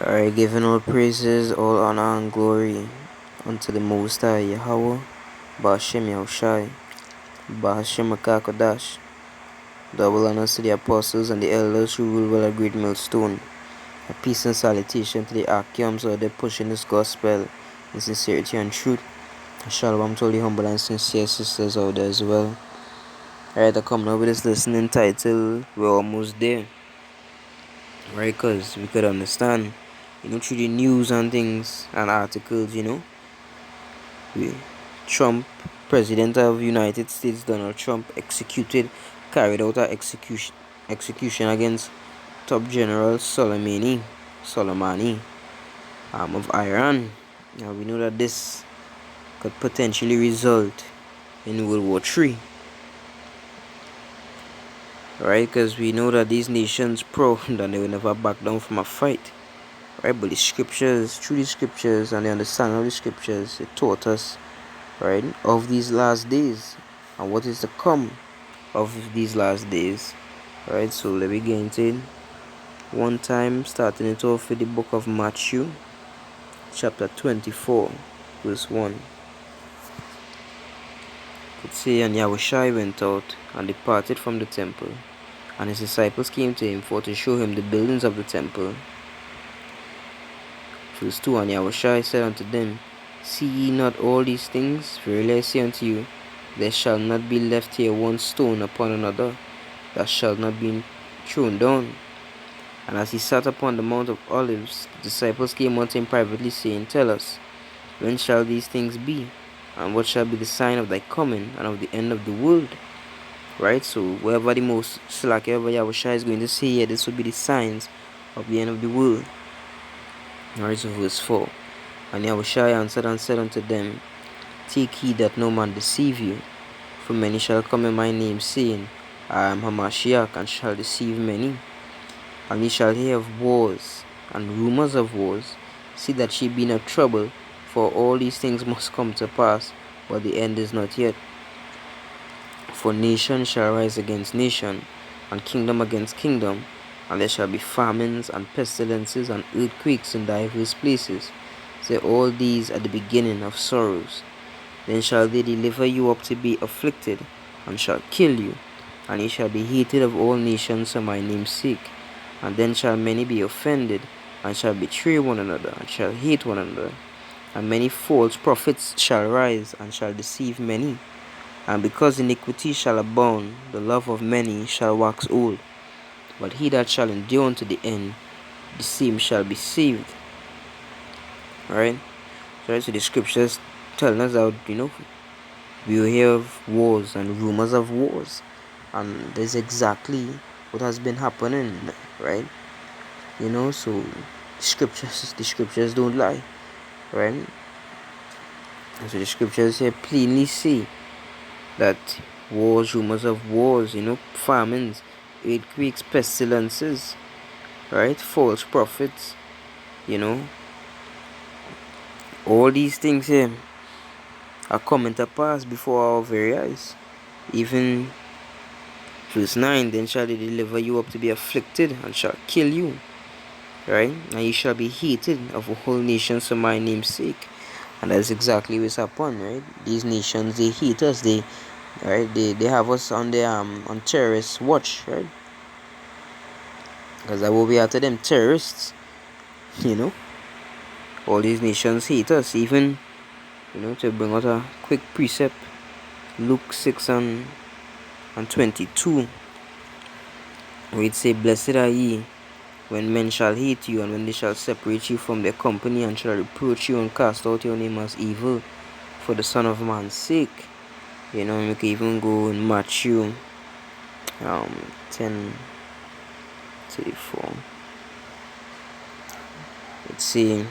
Alright, giving all praises, all honor and glory unto the Most High Yahweh, Ba'ashem Yahushai, Ba'ashem Akakodash. Double honors to the apostles and the elders who rule well a great millstone. A peace and salutation to the Akiams out there pushing this gospel in sincerity and truth. A shalom to all the humble and sincere sisters out there as well. Alright, I come now with this listening title, We're Almost There. Right, because we could understand, through the news and things and articles, Trump, President of United States, Donald Trump, carried out an execution against top General Soleimani of Iran. Now we know that this could potentially result in World War III. Right, because we know that these nations that they will never back down from a fight. Right, but through the scriptures and the understanding of the scriptures, it taught us, right, of these last days and what is to come of these last days. Right, so let me get into it one time, starting it off with the book of Matthew, chapter 24, verse 1. It says, And Yahushua went out and departed from the temple, and his disciples came to him for to show him the buildings of the temple. Verse 2, And Yahushua said unto them, See ye not all these things? Verily I say unto you, there shall not be left here one stone upon another that shall not be thrown down. And as he sat upon the Mount of Olives, the disciples came unto him privately, saying, Tell us, when shall these things be? And what shall be the sign of thy coming and of the end of the world? Right, so wherever the most slack ever Yahushua is going to say here, this will be the signs of the end of the world. Alright, so verse 4. And Yahushua answered and said unto them, Take heed that no man deceive you, for many shall come in my name, saying, I am Hamashiach, and shall deceive many. And ye shall hear of wars, and rumors of wars. See that ye be not troubled, for all these things must come to pass, but the end is not yet. For nation shall rise against nation, and kingdom against kingdom, and there shall be famines, and pestilences, and earthquakes in divers places. Say all these are the beginning of sorrows. Then shall they deliver you up to be afflicted, and shall kill you, and ye shall be hated of all nations for my name's sake. And then shall many be offended, and shall betray one another, and shall hate one another. And many false prophets shall rise, and shall deceive many. And because iniquity shall abound, the love of many shall wax old. But he that shall endure unto the end, the same shall be saved. Alright? So the scriptures telling us that, we will hear of wars and rumors of wars. And that's exactly what has been happening, right? So the scriptures don't lie, right? So the scriptures here plainly say that wars, rumors of wars, famines, earthquakes, pestilences, right? False prophets, all these things here are coming to pass before our very eyes. Even verse 9, then shall they deliver you up to be afflicted, and shall kill you, right? And you shall be hated of a whole nation for my name's sake. And that's exactly what's happened, right? These nations, they hate us, they have us on their on terrorist watch, right? Because that will be after them terrorists, all these nations hate us. Even, to bring out a quick precept, Luke 6 and 22, where it say, Blessed are ye when men shall hate you, and when they shall separate you from their company, and shall reproach you and cast out your name as evil for the Son of Man's sake. We can even go in Matthew 10:34. Let's see.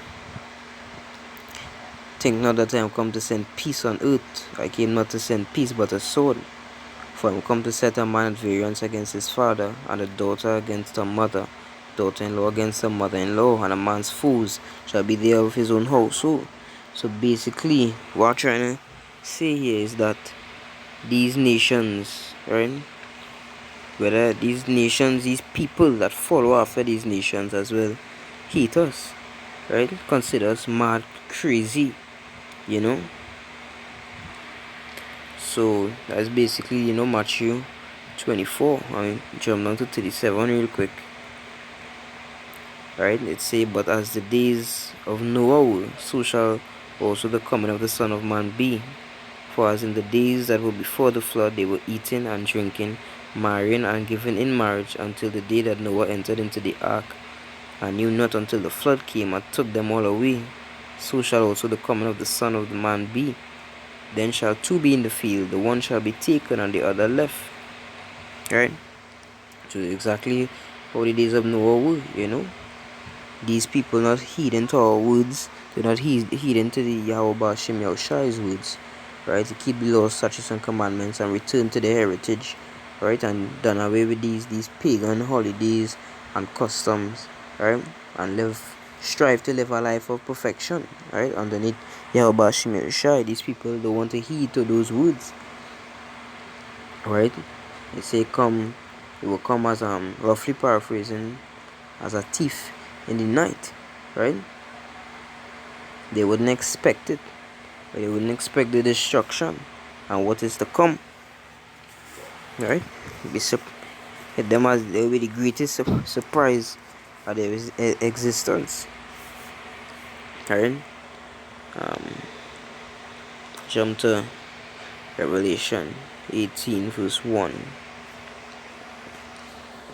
Think not that I am come to send peace on earth. I came not to send peace, but a sword. For I am come to set a man at variance against his father, and a daughter against her mother, daughter-in-law against her mother-in-law, and a man's foes shall be there of his own household. So basically, what I'm trying to say here is that these nations, right? Whether these nations, these people that follow after these nations as well, hate us, right? Consider us mad, crazy, you know. So that's basically, Matthew 24. I mean, jump down to 37 real quick, right? It say, but as the days of Noah were, so shall also the coming of the Son of Man be. For as in the days that were before the flood, they were eating and drinking, marrying and giving in marriage, until the day that Noah entered into the ark, and knew not until the flood came and took them all away. So shall also the coming of the Son of the Man be. Then shall two be in the field, the one shall be taken and the other left. Right? So exactly how the days of Noah were, These people not heeding to our words, they're not heeding to the Yahweh Shem Yahushai's words, right? To keep the laws, statutes, and commandments and return to their heritage, right? And done away with these pagan holidays and customs, right? And strive to live a life of perfection, right? Underneath Yahweh Shem Yahushai, these people don't want to heed to those words, right? They say it will come as roughly paraphrasing, as a thief in the night, right? They wouldn't expect it, but they wouldn't expect the destruction and what is to come, right? Hit them as they will be the greatest surprise of their existence, right? Um, Jump to Revelation 18 verse 1,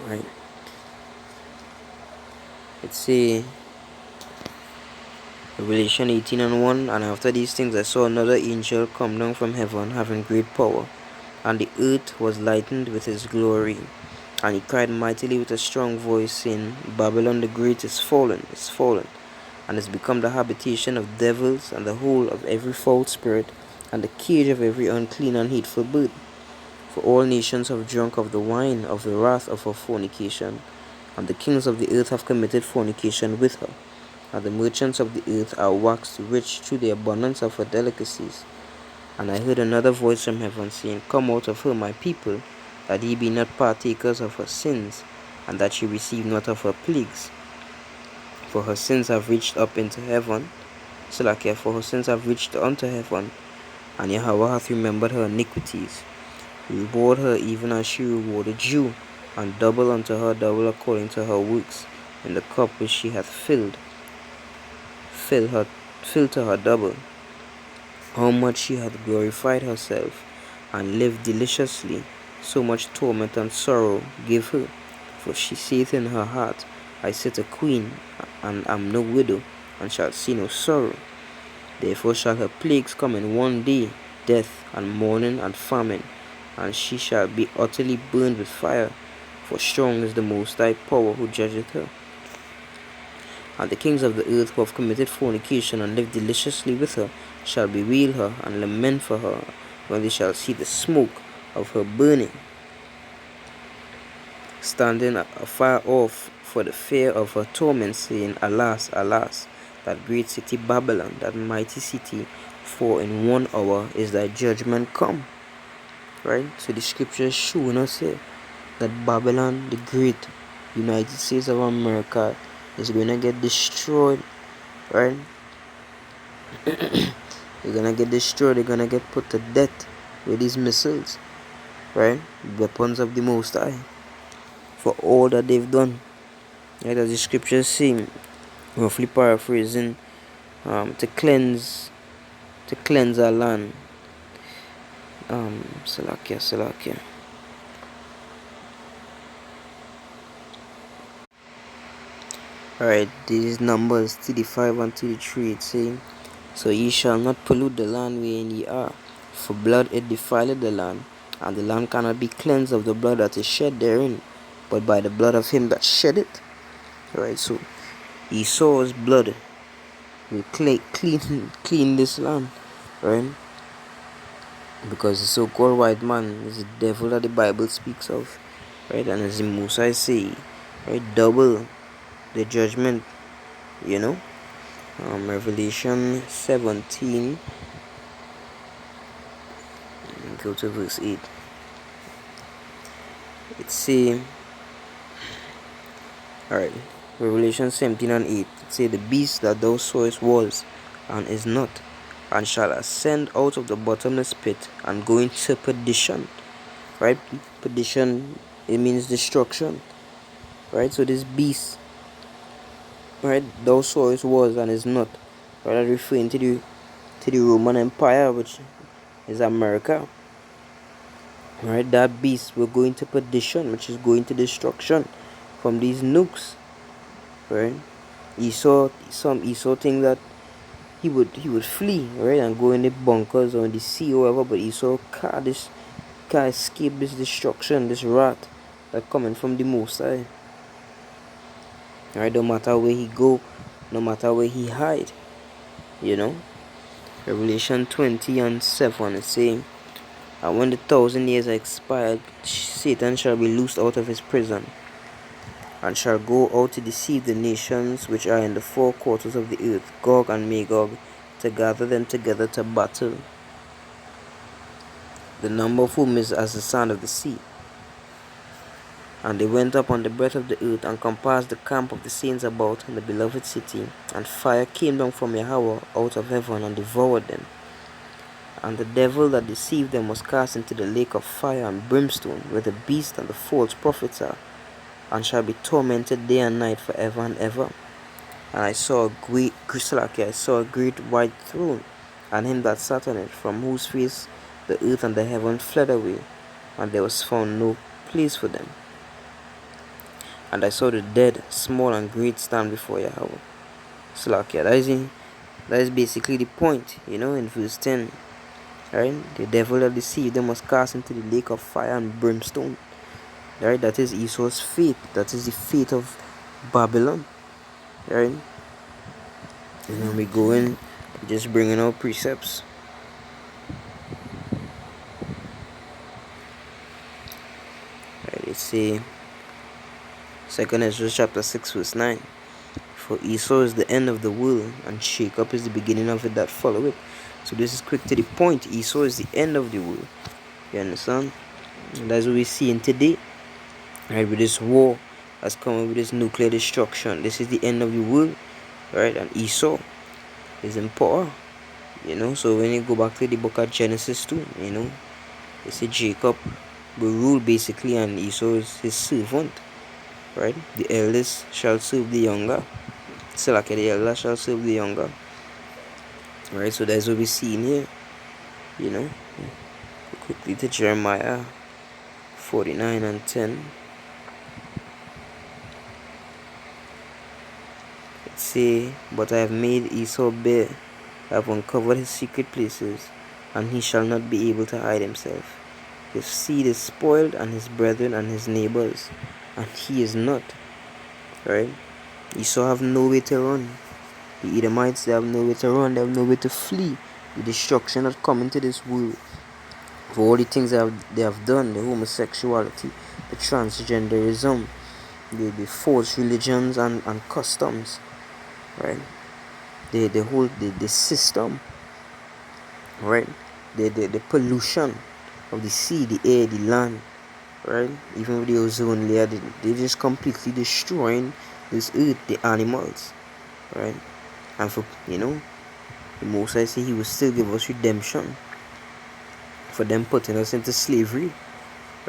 right? Let's see. Revelation 18 and 1, and after these things I saw another angel come down from heaven, having great power, and the earth was lightened with his glory. And he cried mightily with a strong voice, saying, Babylon the great is fallen, and is become the habitation of devils, and the hole of every foul spirit, and the cage of every unclean and hateful bird. For all nations have drunk of the wine of the wrath of her fornication, and the kings of the earth have committed fornication with her. And the merchants of the earth are waxed rich through the abundance of her delicacies. And I heard another voice from heaven, saying, Come out of her, my people, that ye be not partakers of her sins, and that ye receive not of her plagues. For her sins have reached up into heaven, for her sins have reached unto heaven, and Yahweh hath remembered her iniquities. Reward her even as she rewarded you, and double unto her double according to her works, in the cup which she hath filled. Fill to her double. How much she hath glorified herself, and lived deliciously, so much torment and sorrow give her. For she saith in her heart, I sit a queen, and am no widow, and shall see no sorrow. Therefore shall her plagues come in one day, death, and mourning, and famine, and she shall be utterly burned with fire, for strong is the Most High power who judgeth her. And the kings of the earth who have committed fornication and lived deliciously with her shall bewail her and lament for her when they shall see the smoke of her burning, standing afar off for the fear of her torment, saying, Alas, alas, that great city Babylon, that mighty city, for in 1 hour is thy judgment come. Right? So the scripture is showing us here that Babylon, the great United States of America, is going to get destroyed, right? They're going to get destroyed. They're going to get put to death with these missiles, right? Weapons of the Most High, for all that they've done. Right? As the scriptures say, roughly paraphrasing, to cleanse our land. Salakia. Alright, these numbers 35 and 33, it's saying, So ye shall not pollute the land wherein ye are, for blood it defileth the land, and the land cannot be cleansed of the blood that is shed therein, but by the blood of him that shed it. Alright, so Esau's blood will clean this land, right? Because the so-called white man is the devil that the Bible speaks of, right? And as the Musa say, right, double the judgment, Revelation 17, go to verse 8. It say, alright, Revelation 17 and 8. It say, the beast that thou sawest was and is not, and shall ascend out of the bottomless pit and go into perdition. Right? Perdition, it means destruction. Right? So this beast, right, thou sawest was and is not. Right? Referring to the Roman Empire, which is America. Right? That beast will go into perdition, which is going to destruction from these nukes. Right? Esau think that he would flee, right, and go in the bunkers or in the sea or whatever, but Esau can't escape this destruction, this wrath that coming from the Most High. Right? No matter where he go, no matter where he hide, Revelation 20 and 7 is saying, and when the 1,000 years are expired, Satan shall be loosed out of his prison, and shall go out to deceive the nations which are in the four quarters of the earth, Gog and Magog, to gather them together to battle, the number of whom is as the sand of the sea. And they went up on the breadth of the earth, and compassed the camp of the saints about in the beloved city. And fire came down from Yahweh out of heaven, and devoured them. And the devil that deceived them was cast into the lake of fire and brimstone, where the beast and the false prophets are, and shall be tormented day and night forever and ever. And I saw a great white throne, and him that sat on it, from whose face the earth and the heaven fled away, and there was found no place for them. And I saw the dead, small and great, stand before Yahweh. Slakia. That is basically the point, in verse 10. Right? The devil that deceived them was cast into the lake of fire and brimstone. Right? That is Esau's fate. That is the fate of Babylon. Right? And then we go in, just bringing out precepts. Right? It's a 2 Ezra chapter 6 verse 9. For Esau is the end of the world, and Jacob is the beginning of it that follow it. So this is quick to the point. Esau is the end of the world. You understand? And that's what we're seeing today. Right, with this war that's coming, with this nuclear destruction. This is the end of the world. Right? And Esau is in power. So when you go back to the book of Genesis 2, they say Jacob will rule basically, and Esau is his servant. Right? The eldest shall serve the younger. So like the elder shall serve the younger. Right? So that's what we see in here. Quickly to Jeremiah 49 and 10. It say, but I have made Esau bare, I have uncovered his secret places, and he shall not be able to hide himself. His seed is spoiled, and his brethren and his neighbors, and he is not. Right? Esau have nowhere to run. The Edomites, they have nowhere to run, they have nowhere to flee. The destruction that come into this world, for all the things they have done, the homosexuality, the transgenderism, the false religions and customs, right? The whole the system, right? The pollution of the sea, the air, the land, right? Even with the ozone layer, they just completely destroying this earth, the animals, right? And for the Most High say he will still give us redemption for them putting us into slavery,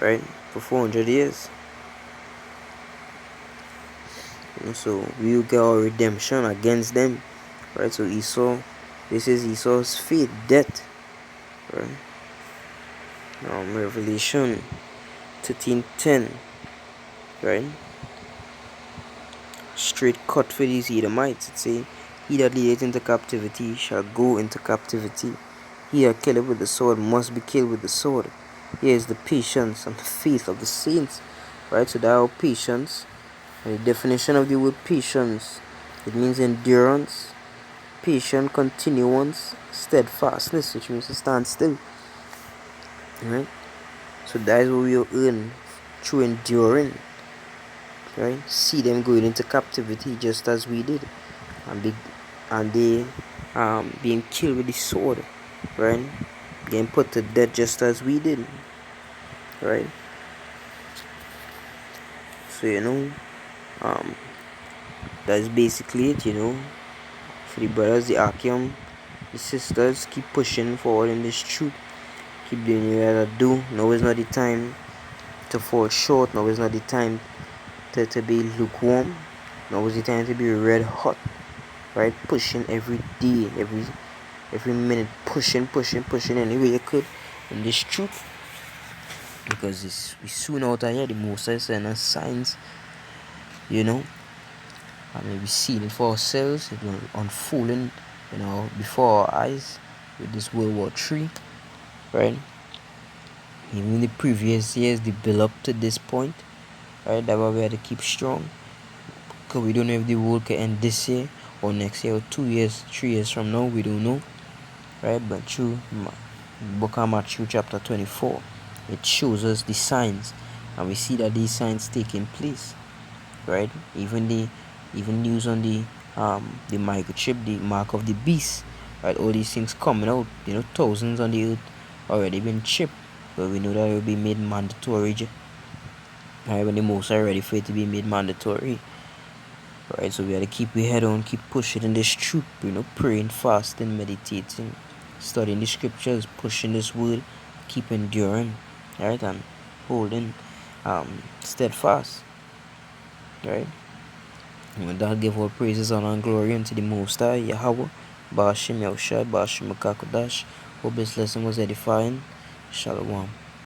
right, for 400 years. So we will get our redemption against them, right? So Esau, this is Esau's fate, death, right? Revelation 13:10, right? Straight cut for these Edomites. It say, he that leadeth into captivity shall go into captivity. He that killeth with the sword must be killed with the sword. Here is the patience and faith of the saints, right? So that our patience, and the definition of the word patience, it means endurance, patient continuance, steadfastness, which means to stand still, right? So that is what we will earn through enduring, right? See them going into captivity just as we did, and they being killed with the sword, right? Getting put to death just as we did, right? So that's basically it, For the brothers, the Akim, the sisters, keep pushing forward in this truth. Keep doing what you gotta do. Now is not the time to fall short. Now is not the time to be lukewarm. Now is the time to be red hot. Right? Pushing every day, every minute, pushing any way you could in this truth. Because we soon out of here, the Most High send us signs, I mean, we seen it for ourselves. It was unfolding, before our eyes with this World War III, right? Even in the previous years, they build up to this point, right? That's why we had to keep strong. Because we don't know if the world can end this year or next year or 2 years, 3 years from now. We don't know, right? But through Book of Matthew chapter 24, it shows us the signs, and we see that these signs taking place, right? Even news on the microchip, the mark of the beast, right? All these things coming out, thousands on the earth already been chipped, but we know that it will be made mandatory, right? When the most are ready for it to be made mandatory, right? So we gotta keep your head on, keep pushing in this truth, praying, fasting, meditating, studying the scriptures, pushing this word, keep enduring, right? And holding steadfast, right? And that give all praises, honor, and glory unto the Most High, Yahweh, Ba'ashim Yahushua, Ba'ashim Makakodash. Hope this lesson was edifying. Shalom.